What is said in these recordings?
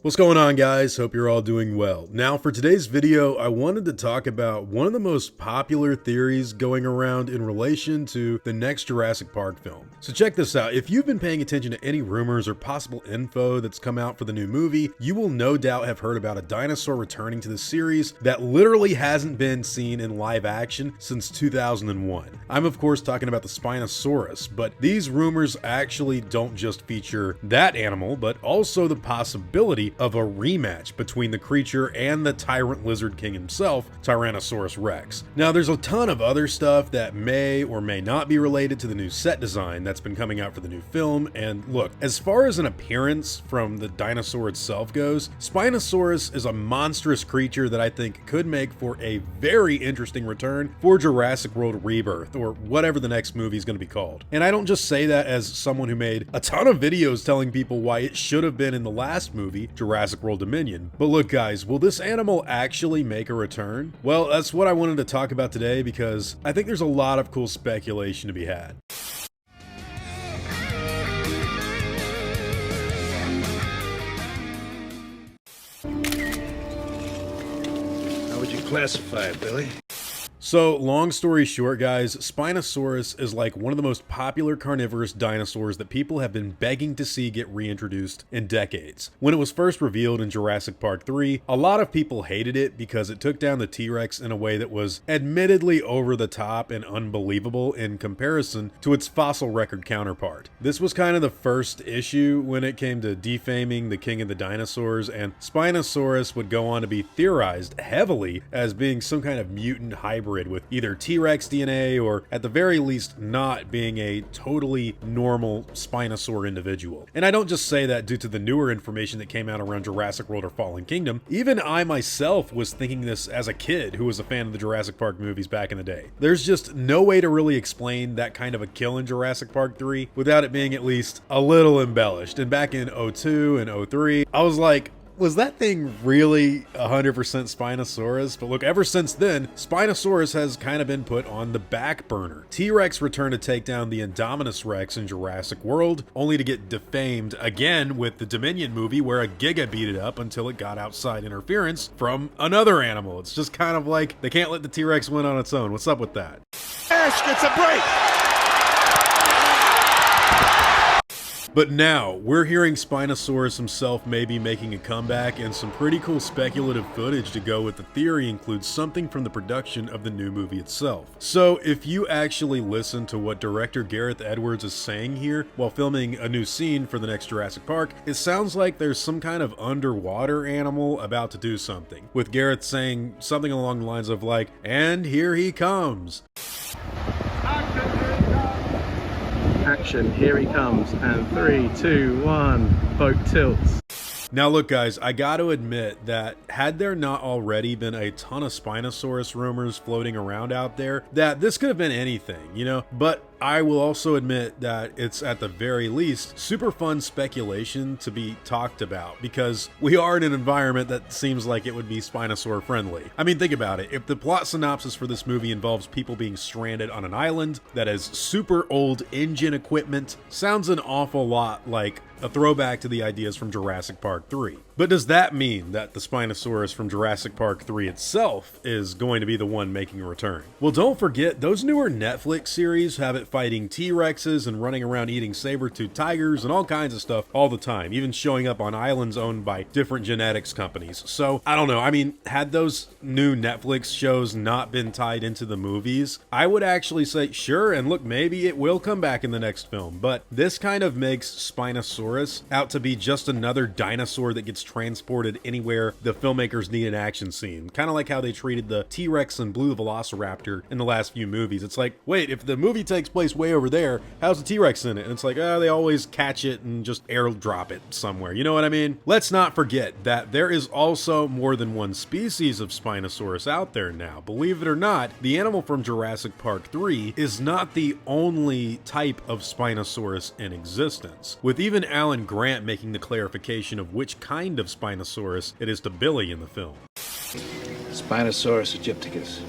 What's going on, guys? Hope you're all doing well. Now for today's video, I wanted to talk about one of the most popular theories going around in relation to the next Jurassic Park film. So check this out. If you've been paying attention to any rumors or possible info that's come out for the new movie, you will no doubt have heard about a dinosaur returning to the series that literally hasn't been seen in live action since 2001. I'm of course talking about the Spinosaurus, but these rumors actually don't just feature that animal, but also the possibility of a rematch between the creature and the tyrant lizard king himself, Tyrannosaurus Rex. Now there's a ton of other stuff that may or may not be related to the new set design that's been coming out for the new film, and look, as far as an appearance from the dinosaur itself goes, Spinosaurus is a monstrous creature that I think could make for a very interesting return for Jurassic World Rebirth, or whatever the next movie is going to be called. And I don't just say that as someone who made a ton of videos telling people why it should have been in the last movie, Jurassic World Dominion. But look guys, will this animal actually make a return? Well, that's what I wanted to talk about today because I think there's a lot of cool speculation to be had. How would you classify it, Billy? So, long story short, guys, Spinosaurus is like one of the most popular carnivorous dinosaurs that people have been begging to see get reintroduced in decades. When it was first revealed in Jurassic Park 3, a lot of people hated it because it took down the T-Rex in a way that was admittedly over the top and unbelievable in comparison to its fossil record counterpart. This was kind of the first issue when it came to defaming the king of the dinosaurs, and Spinosaurus would go on to be theorized heavily as being some kind of mutant hybrid with either T-Rex DNA or at the very least not being a totally normal Spinosaur individual. And I don't just say that due to the newer information that came out around Jurassic World or Fallen Kingdom. Even I myself was thinking this as a kid who was a fan of the Jurassic Park movies back in the day. There's just no way to really explain that kind of a kill in Jurassic Park 3 without it being at least a little embellished. And back in 02 and 03, I was like, was that thing really 100% Spinosaurus? But look, ever since then, Spinosaurus has kind of been put on the back burner. T-Rex returned to take down the Indominus Rex in Jurassic World, only to get defamed again with the Dominion movie where a Giga beat it up until it got outside interference from another animal. It's just kind of like they can't let the T-Rex win on its own. What's up with that? Ash gets a break! But now, we're hearing Spinosaurus himself maybe making a comeback, and some pretty cool speculative footage to go with the theory includes something from the production of the new movie itself. So if you actually listen to what director Gareth Edwards is saying here while filming a new scene for the next Jurassic Park, it sounds like there's some kind of underwater animal about to do something, with Gareth saying something along the lines of like, "And here he comes." Action, here he comes, and 3, 2, 1, boat tilts. Now look guys, I gotta admit that had there not already been a ton of Spinosaurus rumors floating around out there, that this could have been anything, you know, but I will also admit that it's at the very least super fun speculation to be talked about because we are in an environment that seems like it would be Spinosaur friendly. I mean, think about it. If the plot synopsis for this movie involves people being stranded on an island that has super old engine equipment, sounds an awful lot like a throwback to the ideas from Jurassic Park 3. But does that mean that the Spinosaurus from Jurassic Park 3 itself is going to be the one making a return? Well, don't forget, those newer Netflix series have it fighting T-Rexes and running around eating saber-toothed tigers and all kinds of stuff all the time, even showing up on islands owned by different genetics companies. So, I don't know, I mean, had those new Netflix shows not been tied into the movies, I would actually say, sure, and look, maybe it will come back in the next film, but this kind of makes Spinosaurus out to be just another dinosaur that gets transported anywhere the filmmakers need an action scene. Kind of like how they treated the T-Rex and Blue Velociraptor in the last few movies. It's like, wait, if the movie takes place way over there, how's the T-Rex in it? And it's like, oh, they always catch it and just airdrop it somewhere. You know what I mean? Let's not forget that there is also more than one species of Spinosaurus out there now. Believe it or not, the animal from Jurassic Park 3 is not the only type of Spinosaurus in existence, with even Alan Grant making the clarification of which kind of Spinosaurus it is to Billy in the film. Spinosaurus aegypticus.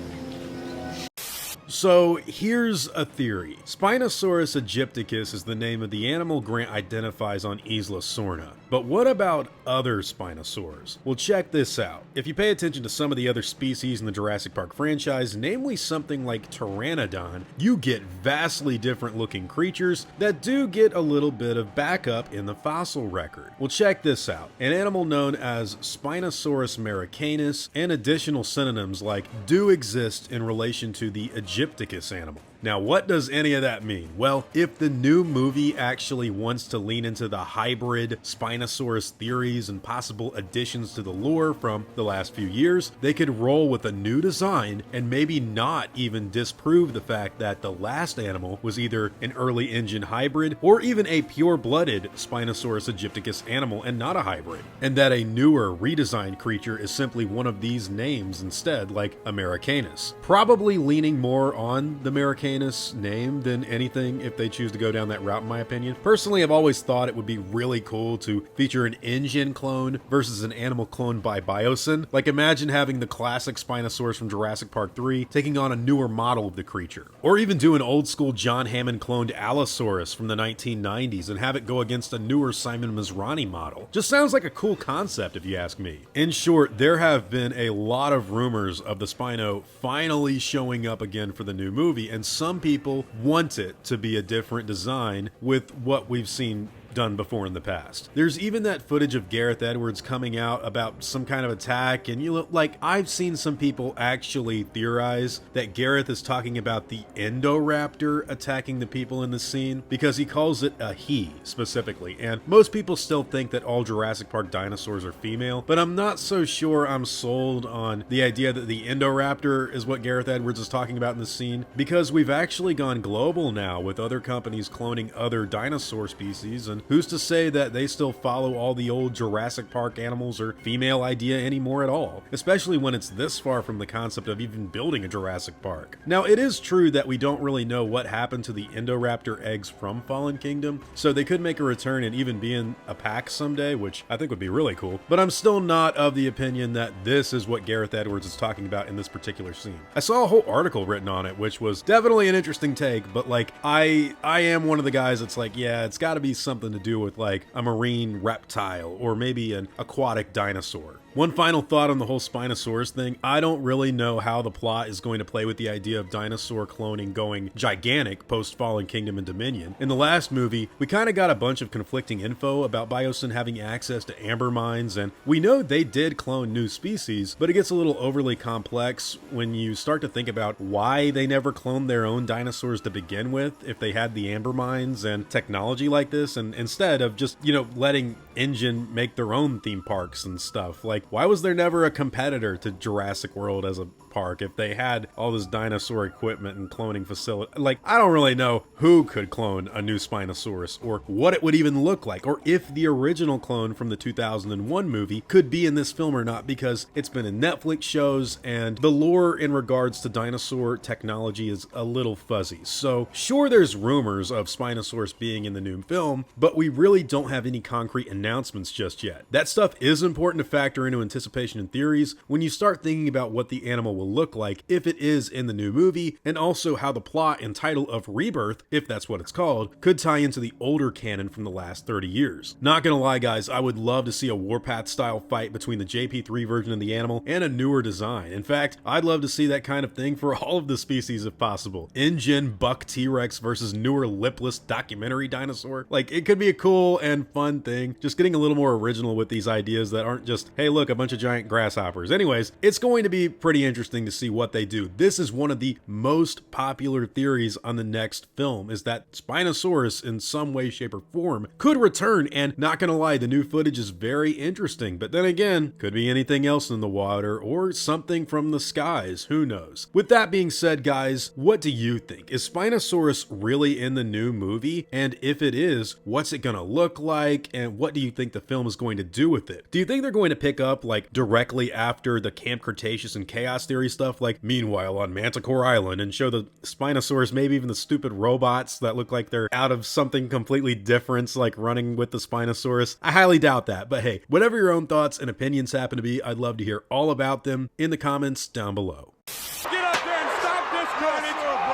So here's a theory. Spinosaurus aegypticus is the name of the animal Grant identifies on Isla Sorna. But what about other Spinosaurs? Well, check this out. If you pay attention to some of the other species in the Jurassic Park franchise, namely something like Pteranodon, you get vastly different looking creatures that do get a little bit of backup in the fossil record. Well, check this out. An animal known as Spinosaurus americanus and additional synonyms like do exist in relation to the Aegypticus animal. Now, what does any of that mean? Well, if the new movie actually wants to lean into the hybrid Spinosaurus theories and possible additions to the lore from the last few years, they could roll with a new design and maybe not even disprove the fact that the last animal was either an early engine hybrid or even a pure-blooded Spinosaurus aegypticus animal and not a hybrid, and that a newer redesigned creature is simply one of these names instead, like Americanus. Probably leaning more on the Americanus name than anything if they choose to go down that route, in my opinion. Personally, I've always thought it would be really cool to feature an engine clone versus an animal clone by Biosyn. Like, imagine having the classic Spinosaurus from Jurassic Park 3 taking on a newer model of the creature. Or even do an old school John Hammond cloned Allosaurus from the 1990s and have it go against a newer Simon Masrani model. Just sounds like a cool concept if you ask me. In short, there have been a lot of rumors of the Spino finally showing up again for the new movie, and some people want it to be a different design with what we've seen done before in the past. There's even that footage of Gareth Edwards coming out about some kind of attack, and you look like I've seen some people actually theorize that Gareth is talking about the Indoraptor attacking the people in the scene because he calls it a he specifically, and most people still think that all Jurassic Park dinosaurs are female, but I'm not so sure I'm sold on the idea that the Indoraptor is what Gareth Edwards is talking about in the scene, because we've actually gone global now with other companies cloning other dinosaur species, and who's to say that they still follow all the old Jurassic Park animals or female idea anymore at all, especially when it's this far from the concept of even building a Jurassic Park. Now, it is true that we don't really know what happened to the Indoraptor eggs from Fallen Kingdom, so they could make a return and even be in a pack someday, which I think would be really cool, but I'm still not of the opinion that this is what Gareth Edwards is talking about in this particular scene. I saw a whole article written on it, which was definitely an interesting take, but like, I am one of the guys that's like, yeah, it's gotta be something to do with like a marine reptile or maybe an aquatic dinosaur. One final thought on the whole Spinosaurus thing. I don't really know how the plot is going to play with the idea of dinosaur cloning going gigantic post Fallen Kingdom and Dominion. In the last movie, we kind of got a bunch of conflicting info about Biosyn having access to amber mines, and we know they did clone new species, but it gets a little overly complex when you start to think about why they never cloned their own dinosaurs to begin with if they had the amber mines and technology like this, and instead of just, you know, letting Engine make their own theme parks and stuff. Like, why was there never a competitor to Jurassic World as a park if they had all this dinosaur equipment and cloning facility? Like, I don't really know who could clone a new Spinosaurus or what it would even look like, or if the original clone from the 2001 movie could be in this film or not, because it's been in Netflix shows and the lore in regards to dinosaur technology is a little fuzzy. So sure, there's rumors of Spinosaurus being in the new film, but we really don't have any concrete announcements just yet. That stuff is important to factor into anticipation and theories when you start thinking about what the animal will look like if it is in the new movie, and also how the plot and title of Rebirth, if that's what it's called, could tie into the older canon from the last 30 years. Not gonna lie guys, I would love to see a Warpath style fight between the JP3 version of the animal and a newer design. In fact, I'd love to see that kind of thing for all of the species if possible. InGen Buck T-Rex versus newer lipless documentary dinosaur. Like, it could be a cool and fun thing, just getting a little more original with these ideas that aren't just, hey look, a bunch of giant grasshoppers. Anyways, it's going to be pretty interesting to see what they do. This is one of the most popular theories on the next film, is that Spinosaurus in some way, shape, or form could return, and not gonna lie, the new footage is very interesting, but then again, could be anything else in the water or something from the skies, who knows. With that being said guys, what do you think? Is Spinosaurus really in the new movie? And if it is, what's it gonna look like, and what do you think the film is going to do with it? Do you think they're going to pick up like directly after the Camp Cretaceous and Chaos Theory stuff, like meanwhile on Manticore Island, and show the Spinosaurus, maybe even the stupid robots that look like they're out of something completely different, like running with the Spinosaurus? I highly doubt that, but hey, whatever your own thoughts and opinions happen to be, I'd love to hear all about them in the comments down below. Get up there and stop this carnage!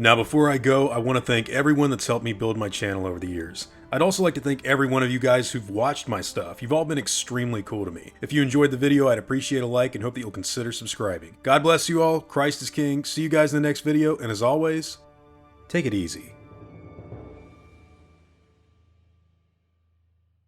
Now before I go, I want to thank everyone that's helped me build my channel over the years. I'd also like to thank every one of you guys who've watched my stuff. You've all been extremely cool to me. If you enjoyed the video, I'd appreciate a like and hope that you'll consider subscribing. God bless you all, Christ is King, see you guys in the next video, and as always, take it easy.